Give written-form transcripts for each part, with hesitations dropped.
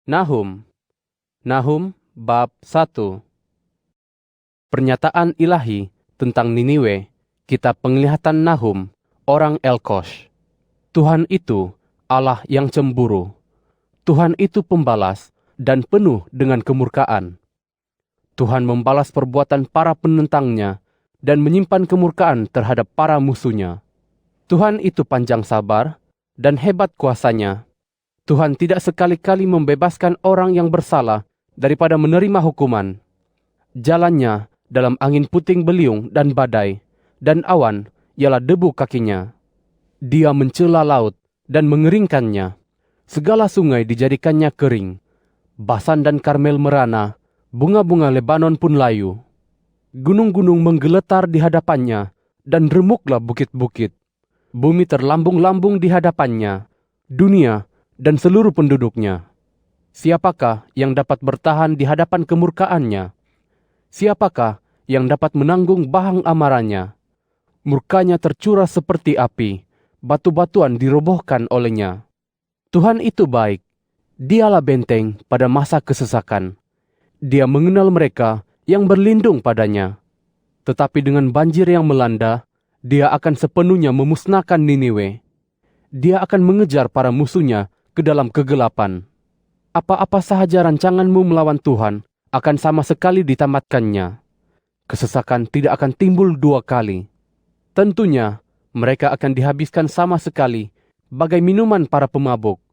Nahum. Nahum bab 1. Pernyataan ilahi tentang Niniwe, kitab penglihatan Nahum, orang Elkosh. Tuhan itu Allah yang cemburu. Tuhan itu pembalas dan penuh dengan kemurkaan. Tuhan membalas perbuatan para penentangnya dan menyimpan kemurkaan terhadap para musuhnya. Tuhan itu panjang sabar dan hebat kuasanya. Tuhan tidak sekali-kali membebaskan orang yang bersalah daripada menerima hukuman. Jalannya dalam angin puting beliung dan badai, dan awan ialah debu kakinya. Dia mencela laut dan mengeringkannya. Segala sungai dijadikannya kering. Basan dan Karmel merana, bunga-bunga Lebanon pun layu. Gunung-gunung menggeletar di hadapannya, dan remuklah bukit-bukit. Bumi terlambung-lambung di hadapannya, dunia dan seluruh penduduknya. Siapakah yang dapat bertahan di hadapan kemurkaannya? Siapakah yang dapat menanggung bahang amarahnya? Murkanya tercurah seperti api, batu-batuan dirobohkan olehnya. Tuhan itu baik, dialah benteng pada masa kesesakan. Dia mengenal mereka yang berlindung padanya. Tetapi dengan banjir yang melanda, dia akan sepenuhnya memusnahkan Niniwe. Dia akan mengejar para musuhnya ke dalam kegelapan. Apa-apa sahaja rancanganmu melawan Tuhan akan sama sekali ditamatkannya. Kesesakan tidak akan timbul dua kali. Tentunya mereka akan dihabiskan sama sekali, bagai minuman para pemabuk,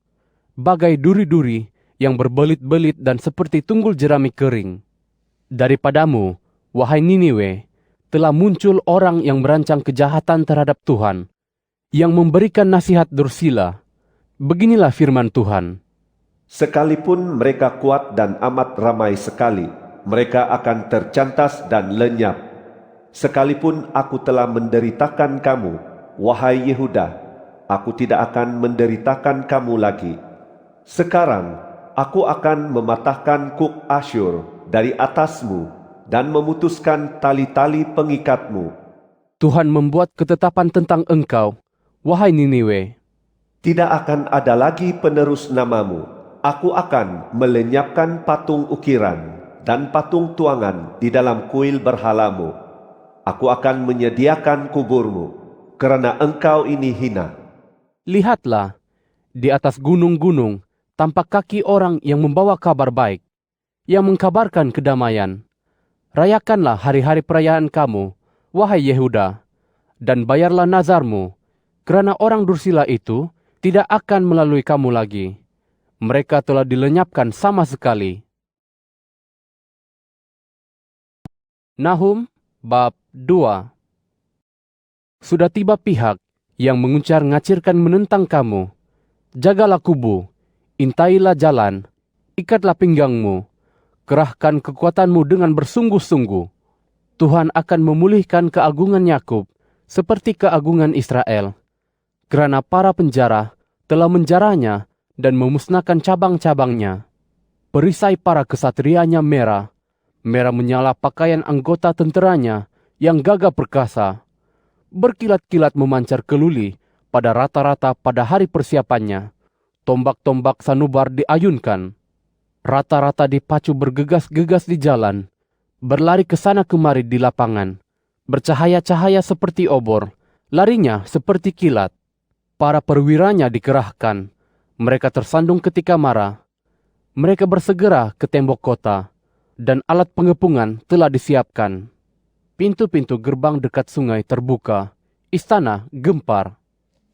bagai duri-duri yang berbelit-belit dan seperti tunggul jerami kering. Daripadamu, wahai Niniwe, telah muncul orang yang merancang kejahatan terhadap Tuhan, yang memberikan nasihat dursila. Beginilah firman Tuhan. Sekalipun mereka kuat dan amat ramai sekali, mereka akan tercantas dan lenyap. Sekalipun aku telah menderitakan kamu, wahai Yehuda, aku tidak akan menderitakan kamu lagi. Sekarang aku akan mematahkan kuk Asyur dari atasmu dan memutuskan tali-tali pengikatmu. Tuhan membuat ketetapan tentang engkau, wahai Niniwe. Tidak akan ada lagi penerus namamu. Aku akan melenyapkan patung ukiran dan patung tuangan di dalam kuil berhalamu. Aku akan menyediakan kuburmu, kerana engkau ini hina. Lihatlah, di atas gunung-gunung tampak kaki orang yang membawa kabar baik, yang mengkabarkan kedamaian. Rayakanlah hari-hari perayaan kamu, wahai Yehuda, dan bayarlah nazarmu, kerana orang dursila itu tidak akan melalui kamu lagi. Mereka telah dilenyapkan sama sekali. Nahum bab 2. Sudah tiba pihak yang menguncar-ngacirkan menentang kamu. Jagalah kubu, intailah jalan, ikatlah pinggangmu, kerahkan kekuatanmu dengan bersungguh-sungguh. Tuhan akan memulihkan keagungan Yakub seperti keagungan Israel. Kerana para penjara telah menjarahnya dan memusnahkan cabang-cabangnya. Perisai para kesatrianya merah, merah menyala pakaian anggota tenteranya yang gagah perkasa. Berkilat-kilat memancar keluli pada rata-rata pada hari persiapannya. Tombak-tombak sanubar diayunkan. Rata-rata dipacu bergegas-gegas di jalan, berlari ke sana kemari di lapangan. Bercahaya-cahaya seperti obor, larinya seperti kilat. Para perwiranya dikerahkan, mereka tersandung ketika marah. Mereka bersegera ke tembok kota, dan alat pengepungan telah disiapkan. Pintu-pintu gerbang dekat sungai terbuka, istana gempar.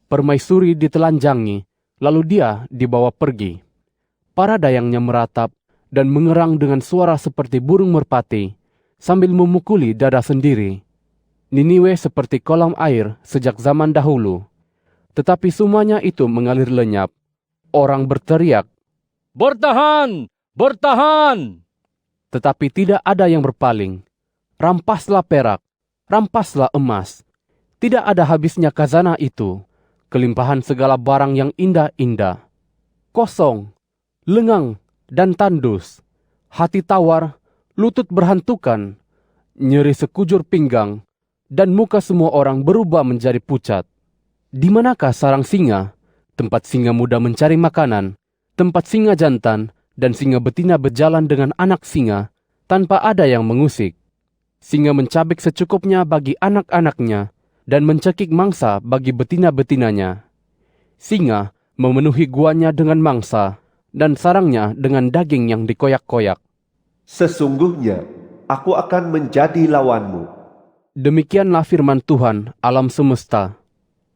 Permaisuri ditelanjangi, lalu dia dibawa pergi. Para dayangnya meratap dan mengerang dengan suara seperti burung merpati, sambil memukuli dada sendiri. Niniwe seperti kolam air sejak zaman dahulu. Tetapi semuanya itu mengalir lenyap. Orang berteriak, "Bertahan! Bertahan!" Tetapi tidak ada yang berpaling. Rampaslah perak, rampaslah emas. Tidak ada habisnya khazanah itu, kelimpahan segala barang yang indah-indah. Kosong, lengang, dan tandus. Hati tawar, lutut berhantukan, nyeri sekujur pinggang, dan muka semua orang berubah menjadi pucat. Di manakah sarang singa, tempat singa muda mencari makanan, tempat singa jantan dan singa betina berjalan dengan anak singa tanpa ada yang mengusik. Singa mencabik secukupnya bagi anak-anaknya dan mencekik mangsa bagi betina-betinanya. Singa memenuhi guanya dengan mangsa dan sarangnya dengan daging yang dikoyak-koyak. Sesungguhnya, aku akan menjadi lawanmu. Demikianlah firman Tuhan alam semesta.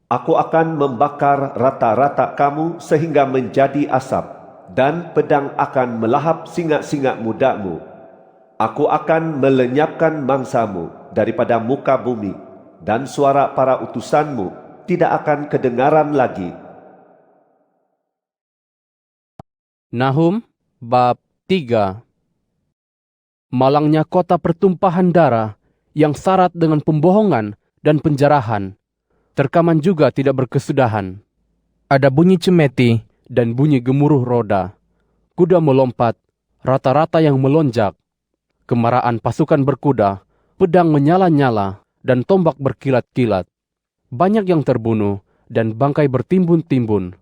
Aku akan membakar rata-rata kamu sehingga menjadi asap, dan pedang akan melahap singa-singa mudamu. Aku akan melenyapkan mangsamu daripada muka bumi, dan suara para utusanmu tidak akan kedengaran lagi. Nahum bab 3. Malangnya kota pertumpahan darah yang syarat dengan pembohongan dan penjarahan. Terkaman juga tidak berkesudahan. Ada bunyi cemeti dan bunyi gemuruh roda. Kuda melompat, rata-rata yang melonjak. Kemarahan pasukan berkuda, pedang menyala-nyala, dan tombak berkilat-kilat. Banyak yang terbunuh, dan bangkai bertimbun-timbun.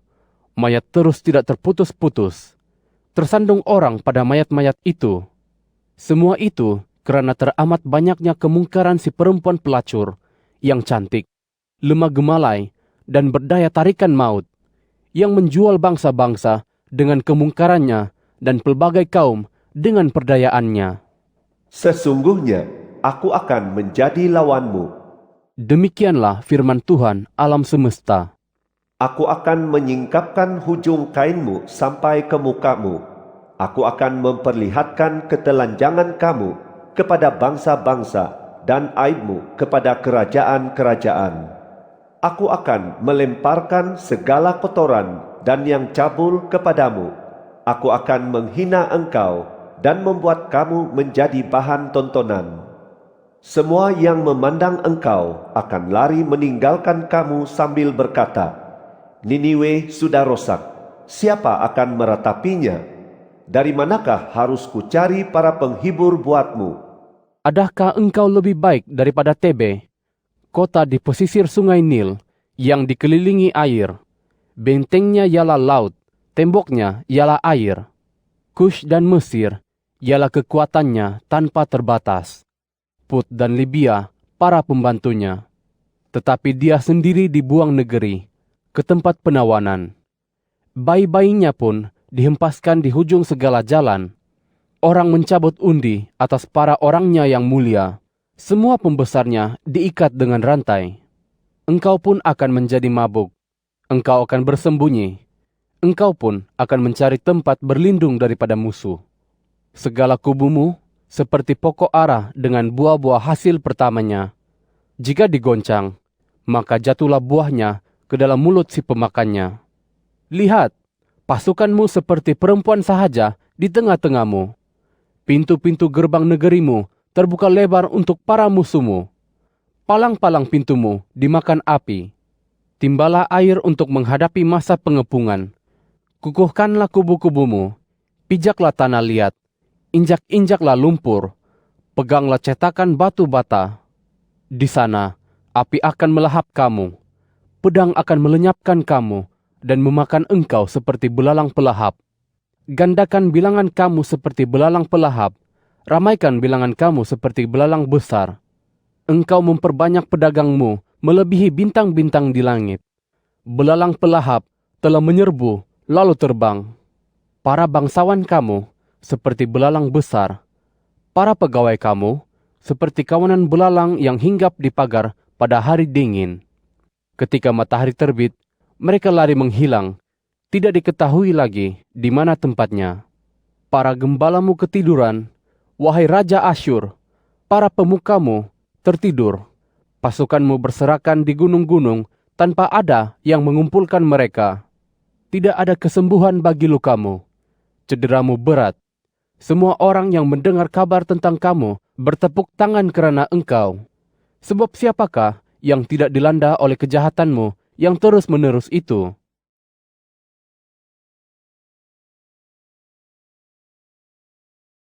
Mayat terus tidak terputus-putus. Tersandung orang pada mayat-mayat itu. Semua itu karena teramat banyaknya kemungkaran si perempuan pelacur yang cantik, lemah gemalai, dan berdaya tarikan maut, yang menjual bangsa-bangsa dengan kemungkarannya dan pelbagai kaum dengan perdayaannya. Sesungguhnya, aku akan menjadi lawanmu. Demikianlah firman Tuhan alam semesta. Aku akan menyingkapkan hujung kainmu sampai ke mukamu. Aku akan memperlihatkan ketelanjangan kamu kepada bangsa-bangsa dan aibmu kepada kerajaan-kerajaan. Aku akan melemparkan segala kotoran dan yang cabul kepadamu. Aku akan menghina engkau dan membuat kamu menjadi bahan tontonan. Semua yang memandang engkau akan lari meninggalkan kamu sambil berkata, Niniwe sudah rosak, siapa akan meratapinya? Dari manakah harus kucari para penghibur buatmu? Adakah engkau lebih baik daripada Tebe, kota di pesisir sungai Nil yang dikelilingi air? Bentengnya ialah laut, temboknya ialah air. Kush dan Mesir ialah kekuatannya tanpa terbatas. Put dan Libya para pembantunya. Tetapi dia sendiri dibuang negeri, ke tempat penawanan. Bayi-bayinya pun dihempaskan di hujung segala jalan. Orang mencabut undi atas para orangnya yang mulia. Semua pembesarnya diikat dengan rantai. Engkau pun akan menjadi mabuk. Engkau akan bersembunyi. Engkau pun akan mencari tempat berlindung daripada musuh. Segala kubumu seperti pokok ara dengan buah-buah hasil pertamanya. Jika digoncang, maka jatuhlah buahnya ke dalam mulut si pemakannya. Lihat, pasukanmu seperti perempuan sahaja di tengah-tengahmu. Pintu-pintu gerbang negerimu terbuka lebar untuk para musuhmu. Palang-palang pintumu dimakan api. Timbalah air untuk menghadapi masa pengepungan. Kukuhkanlah kubu-kubumu. Pijaklah tanah liat. Injak-injaklah lumpur. Peganglah cetakan batu bata. Di sana, api akan melahap kamu. Pedang akan melenyapkan kamu dan memakan engkau seperti belalang pelahap. Gandakan bilangan kamu seperti belalang pelahap. Ramaikan bilangan kamu seperti belalang besar. Engkau memperbanyak pedagangmu melebihi bintang-bintang di langit. Belalang pelahap telah menyerbu lalu terbang. Para bangsawan kamu seperti belalang besar. Para pegawai kamu seperti kawanan belalang yang hinggap di pagar pada hari dingin. Ketika matahari terbit, mereka lari menghilang. Tidak diketahui lagi di mana tempatnya. Para gembalamu ketiduran, wahai Raja Asyur. Para pemukamu tertidur. Pasukanmu berserakan di gunung-gunung tanpa ada yang mengumpulkan mereka. Tidak ada kesembuhan bagi lukamu. Cederamu berat. Semua orang yang mendengar kabar tentang kamu bertepuk tangan kerana engkau. Sebab siapakah yang tidak dilanda oleh kejahatanmu yang terus-menerus itu?